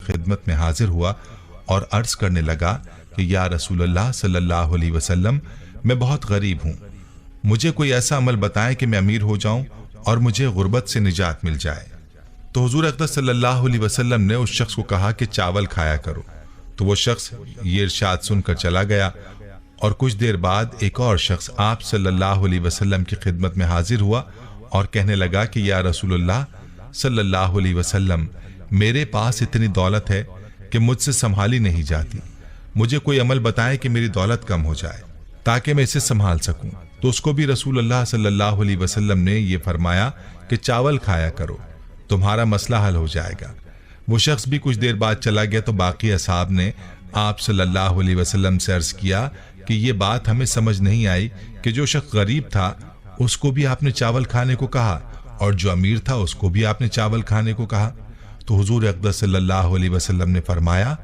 खिदमत में हाजिर हुआ और अर्ज करने लगा कि या रसूल अल्लाह सल्लल्लाहु अलैहि वसल्लम, मैं बहुत गरीब हूँ, मुझे कोई ऐसा अमल बताएं कि मैं अमीर हो जाऊं और मुझे गुर्बत से निजात मिल जाए। तो हुजूर अक़दस सल्लल्लाहु अलैहि वसल्लम ने उस शख्स को कहा कि चावल खाया करो। तो वो शख्स ये इरशाद सुनकर चला गया और कुछ देर बाद एक और शख्स आप सल्लल्लाहु अलैहि वसल्लम की खिदमत में हाजिर हुआ और कहने लगा कि या रसूलुल्लाह सल्लल्लाहु अलैहि वसल्लम, मेरे पास इतनी दौलत है कि मुझसे संभाली नहीं जाती, मुझे कोई अमल बताएं कि मेरी दौलत कम हो जाए ताकि मैं इसे संभाल सकूं। तो उसको भी रसूलुल्लाह सल्लल्लाहु अलैहि वसल्लम ने यह फरमाया कि चावल खाया करो, तुम्हारा मसला हल हो जाएगा। वो शख्स भी कुछ देर बाद चला गया तो बाकी असहाब ने आप सल्लल्लाहु अलैहि वसल्लम से अर्ज किया कि ये बात हमें समझ नहीं आई कि जो शख्स गरीब था उसको भी आपने चावल खाने को कहा और जो अमीर था उसको भी आपने चावल खाने को कहा। तो हुजूर अक़दस सल्लल्लाहु अलैहि वसल्लम ने फरमाया,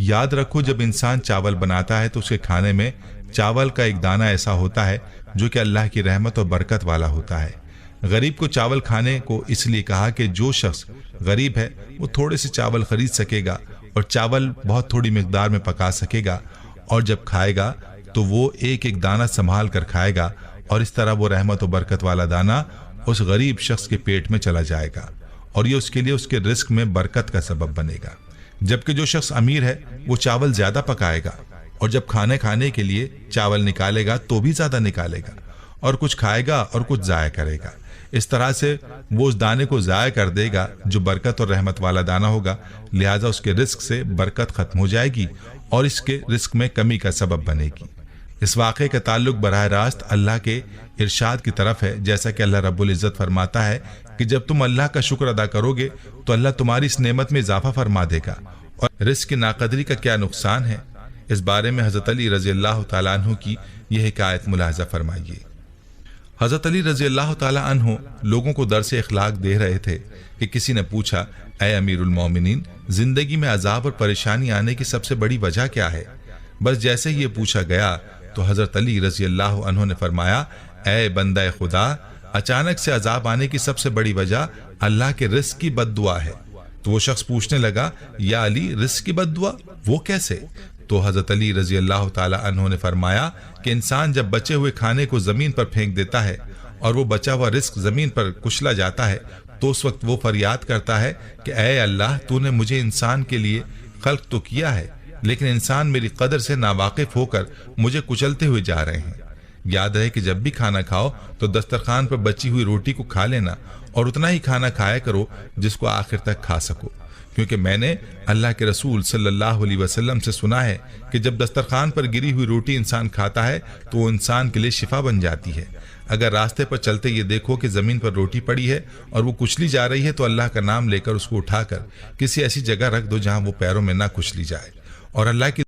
याद रखो जब इंसान चावल बनाता है तो उसके खाने में चावल का एक दाना ऐसा होता है जो कि अल्लाह की रहमत और बरकत वाला होता है। गरीब को चावल खाने को इसलिए कहा कि जो शख्स गरीब है वो थोड़े से चावल खरीद सकेगा और चावल बहुत थोड़ी मिकदार में पका सकेगा, और जब खाएगा तो वो एक एक दाना संभाल कर खाएगा और इस तरह वो रहमत और बरकत वाला दाना उस गरीब शख्स के पेट में चला जाएगा और ये उसके लिए उसके रिस्क में बरकत का सबब बनेगा। जबकि जो शख्स अमीर है वो चावल ज्यादा पकाएगा और जब खाने के लिए चावल निकालेगा तो भी ज्यादा निकालेगा और कुछ खाएगा और कुछ जाया करेगा। इस तरह से वो उस दाने को जाया कर देगा जो बरकत और रहमत वाला दाना होगा, लिहाजा उसके रिस्क से बरकत खत्म हो जाएगी और इसके रिस्क में कमी का सबब बनेगी। इस वाक़े का ताल्लुक बराह रास्त अल्लाह के इरशाद की तरफ है, जैसा कि अल्लाह रब्बुल इज़्ज़त फरमाता है कि जब तुम अल्लाह का शुक्र अदा करोगे तो अल्लाह तुम्हारी इस नेमत में इजाफा फरमा देगा। और रिस्क की नाकदरी का क्या नुकसान है, इस बारे में हज़रत अली रज़ी अल्लाह तआला अन्हु की यह हिकायत मुलाहज़ा फरमाइए। हज़रत अली रज़ी अल्लाह तआला अन्हु लोगों को दर्स इखलाक दे रहे थे कि किसी ने पूछा, ऐ अमीरुल मोमिनीन, जिंदगी में अजाब और परेशानी आने की सबसे बड़ी वजह क्या है? बस जैसे ही ये पूछा गया तो हज़रत अली रज़ी अल्लाह अन्हु ने फरमाया, ऐ बंदा खुदा, अचानक से अजाब आने की सबसे बड़ी वजह अल्लाह के रिस्क की बद्दुआ है। तो वो शख्स पूछने लगा, या अली, रिस्क की बद्दुआ वो कैसे? तो हज़रत अली रज़ी अल्लाह ताला अन्हु ने फरमाया कि इंसान जब बचे हुए खाने को ज़मीन पर फेंक देता है और वो बचा हुआ रिस्क ज़मीन पर कुचला जाता है तो उस वक्त वो फरियाद करता है कि ऐ अल्लाह, तूने मुझे इंसान के लिए खल्क तो किया है, लेकिन इंसान मेरी कदर से नावाकिफ होकर मुझे कुचलते हुए जा रहे हैं। याद रहे कि जब भी खाना खाओ तो दस्तरखान पर बची हुई रोटी को खा लेना और उतना ही खाना खाया करो जिसको आखिर तक खा सको, क्योंकि मैंने अल्लाह के रसूल सल्लल्लाहु अलैहि वसल्लम से सुना है कि जब दस्तरखान पर गिरी हुई रोटी इंसान खाता है तो वो इंसान के लिए शिफा बन जाती है। अगर रास्ते पर चलते ये देखो कि जमीन पर रोटी पड़ी है और वो कुचली जा रही है तो अल्लाह का नाम लेकर उसको उठाकर किसी ऐसी जगह रख दो जहां वो पैरों में ना कुचली जाए और अल्लाह की